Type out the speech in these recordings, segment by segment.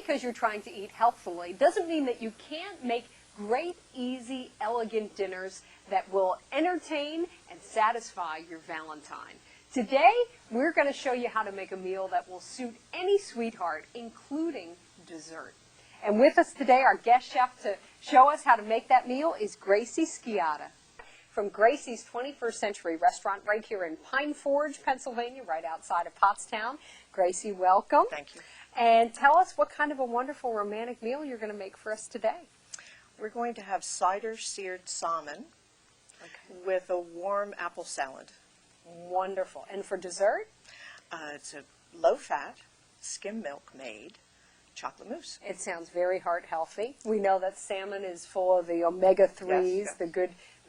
because you're trying to eat healthfully doesn't mean that you can't make great, easy, elegant dinners that will entertain and satisfy your Valentine. Today, we're going to show you how to make a meal that will suit any sweetheart, including dessert. And with us today, our guest chef to show us how to make that meal is Gracie Skiada from Gracie's 21st Century Restaurant right here in Pine Forge, Pennsylvania, right outside of Pottstown. Gracie, welcome. Thank you. And tell us what kind of a wonderful romantic meal you're going to make for us today. We're going to have cider seared salmon with a warm apple salad. Wonderful. And for dessert? It's a low-fat, skim milk made chocolate mousse. It sounds very heart healthy. We know that salmon is full of the omega-3s, Yes. the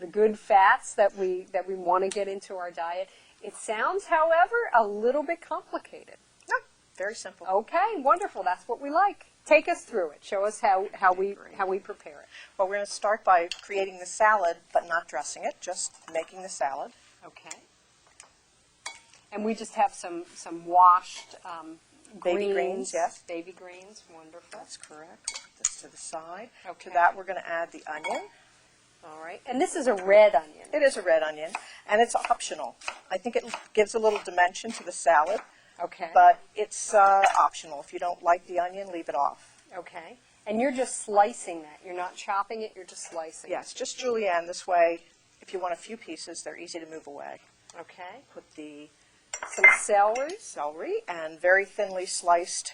good fats that we want to get into our diet. It sounds, however, a little bit complicated. No, very simple. Okay, wonderful. That's what we like. Take us through it. Show us how we prepare it. Well, we're going to start by creating the salad, but not dressing it, just making the salad. Okay. And we just have some washed Baby greens, yes. Baby greens, wonderful. That's correct. Put this to the side. Okay. To that, we're going to add the onion. All right. And this is a red onion. It is a red onion, and it's optional. I think it gives a little dimension to the salad. Okay. But it's optional. If you don't like the onion, leave it off. Okay. And you're just slicing that. You're not chopping it, you're just slicing it. Yes, just julienne. This way, if you want a few pieces, they're easy to move away. Okay. Put the Some celery. celery and very thinly sliced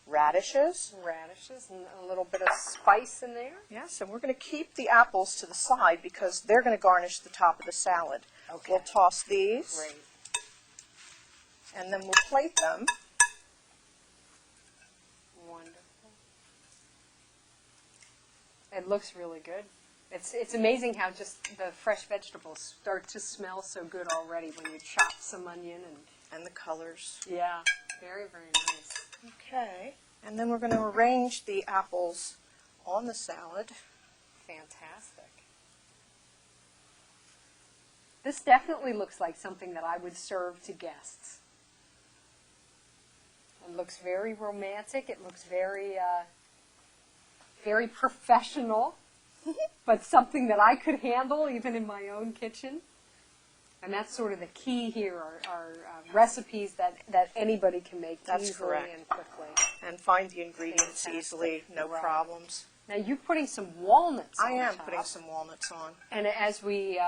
radishes. Radishes and a little bit of spice in there. Yes, and we're going to keep the apples to the side because they're going to garnish the top of the salad. Okay. We'll toss these. Great. And then we'll plate them. Wonderful. It looks really good. It's amazing how just the fresh vegetables start to smell so good already when you chop some onion And the colors. yeah, very, very nice. Okay. And then we're going to arrange the apples on the salad. Fantastic. This definitely looks like something that I would serve to guests. It looks very romantic. It looks very, very professional, but something that I could handle even in my own kitchen. And that's sort of the key here, are recipes that anybody can make That's easily correct. and quickly. And find the ingredients Fantastic. easily, no Right. problems. Now you're putting some walnuts on I am top. putting some walnuts on. And as we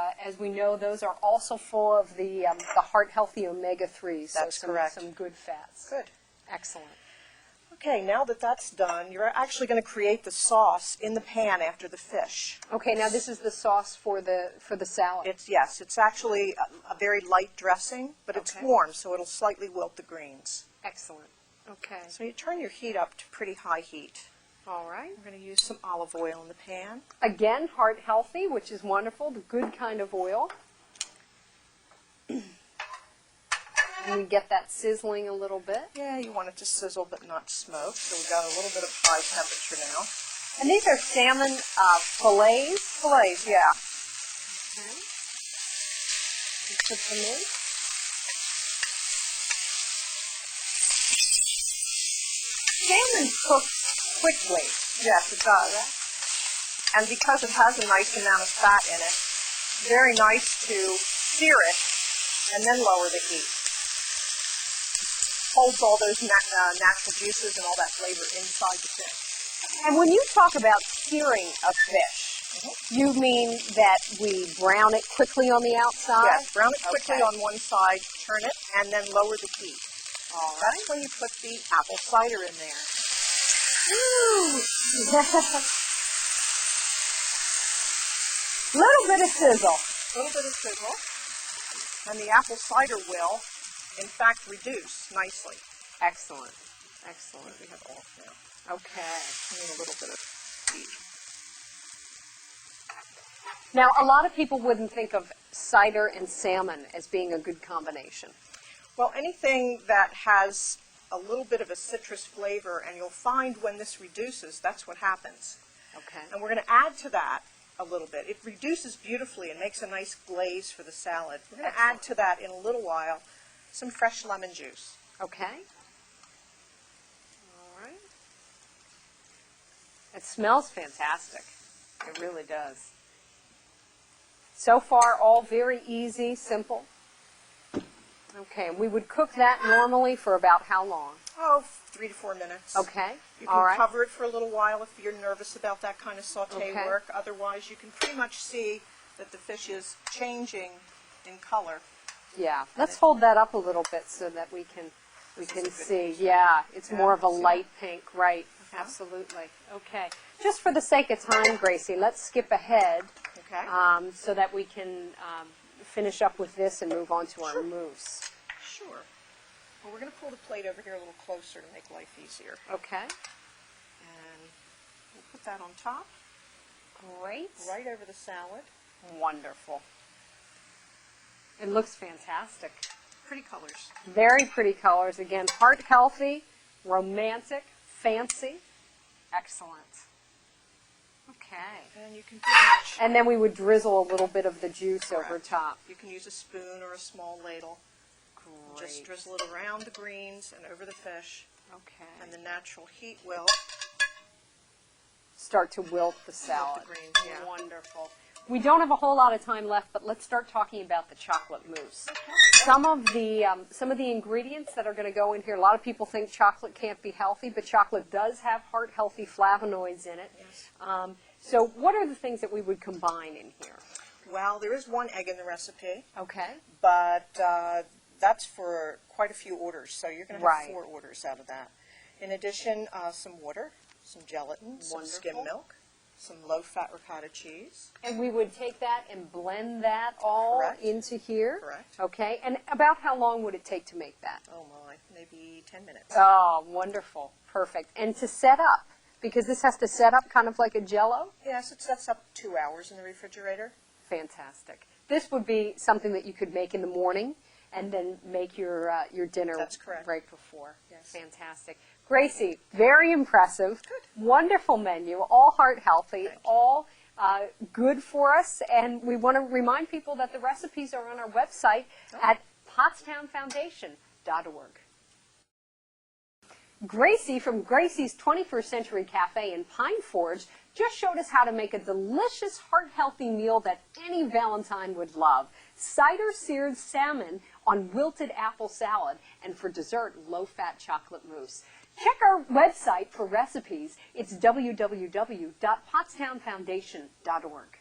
know, those are also full of the heart-healthy omega-3s. That's so correct. Some good fats. Good. Excellent. Okay, now that that's done, you're actually going to create the sauce in the pan after the fish. Okay, now this is the sauce for the salad. It's actually a very light dressing, but it's Okay. warm, so it'll slightly wilt the greens. Excellent. Okay. So you turn your heat up to pretty high heat. All right. We're going to use some olive oil in the pan. Again, heart-healthy, which is wonderful, the good kind of oil. And we get that sizzling a little bit. Yeah, you want it to sizzle but not smoke, so we've got a little bit of high temperature now. And these are salmon fillets. Fillets, yeah. Okay. You put them in. Salmon cooks quickly. Yes, it does. And because it has a nice amount of fat in it, very nice to sear it and then lower the heat. Holds all those natural juices and all that flavor inside the fish. And when you talk about searing a fish, you mean that we brown it quickly on the outside? Yes, brown it quickly Okay. on one side, turn it, and then lower the heat. All right. That's when you put the apple cider in there. Ooh. Little bit of sizzle. A little bit of sizzle. And the apple cider will, in fact, reduce nicely. Excellent. Excellent. We have off now. Okay. I need a little bit of heat. Now, a lot of people wouldn't think of cider and salmon as being a good combination. Well, anything that has a little bit of a citrus flavor, and you'll find when this reduces, that's what happens. Okay. And we're going to add to that a little bit. It reduces beautifully and makes a nice glaze for the salad. We're going to add to that in a little while some fresh lemon juice. Okay. All right. smells fantastic. It really does. So far, all very easy, simple. Okay, and we would cook that normally for about how long? Oh, 3 to 4 minutes. Okay, You all can right. cover it for a little while if you're nervous about that kind of saute Okay. work. Otherwise, you can pretty much see that the fish is changing in color. Yeah, let's hold that up a little bit so that we can This is a good see. picture. Yeah, it's Yeah, more of a see light pink, right? Uh-huh. Absolutely. Okay. Just for the sake of time, Gracie, let's skip ahead Okay? so that we can finish up with this and move on to our Sure. mousse. Sure. Well, we're going to pull the plate over here a little closer to make life easier. Okay. And we'll put that on top, Great. right over the salad. Wonderful. It looks fantastic. Pretty colors. Very pretty colors. Again, heart healthy, romantic, fancy. Excellent. Okay. And you can pretty much, And then we would drizzle a little bit of the juice over Correct. top. you can use a spoon or a small ladle. Great. Just drizzle it around the greens and over the fish, Okay. and the natural heat will Start to wilt the salad. the greens, yeah. Wonderful. We don't have a whole lot of time left, but let's start talking about the chocolate mousse. Some of the ingredients that are going to go in here. A lot of people think chocolate can't be healthy, but chocolate does have heart-healthy flavonoids in it. Yes. So, what are the things that we would combine in here? Well, there is 1 egg in the recipe, Okay. but that's for quite a few orders, so you're going to have Right. 4 orders out of that. In addition, some water, some gelatin, some skim Wonderful. milk, some low-fat ricotta cheese. And we would take that and blend that all Correct. into here. Correct. Okay. And about how long would it take to make that? Oh my, maybe 10 minutes. Oh, wonderful. Perfect. And to set up, because this has to set up kind of like a Jell-O? Yes, it sets up 2 hours in the refrigerator. Fantastic. This would be something that you could make in the morning and then make your dinner That's correct. right before. Yes. Fantastic. Gracie, very impressive. Good. Wonderful menu, all heart healthy, Thank you. all good for us. And we want to remind people that the recipes are on our website at pottstownfoundation.org. Gracie from Gracie's 21st Century Cafe in Pine Forge just showed us how to make a delicious, heart-healthy meal that any Valentine would love. Cider seared salmon on wilted apple salad, and for dessert, low-fat chocolate mousse. Check our website for recipes. It's www.pottstownfoundation.org.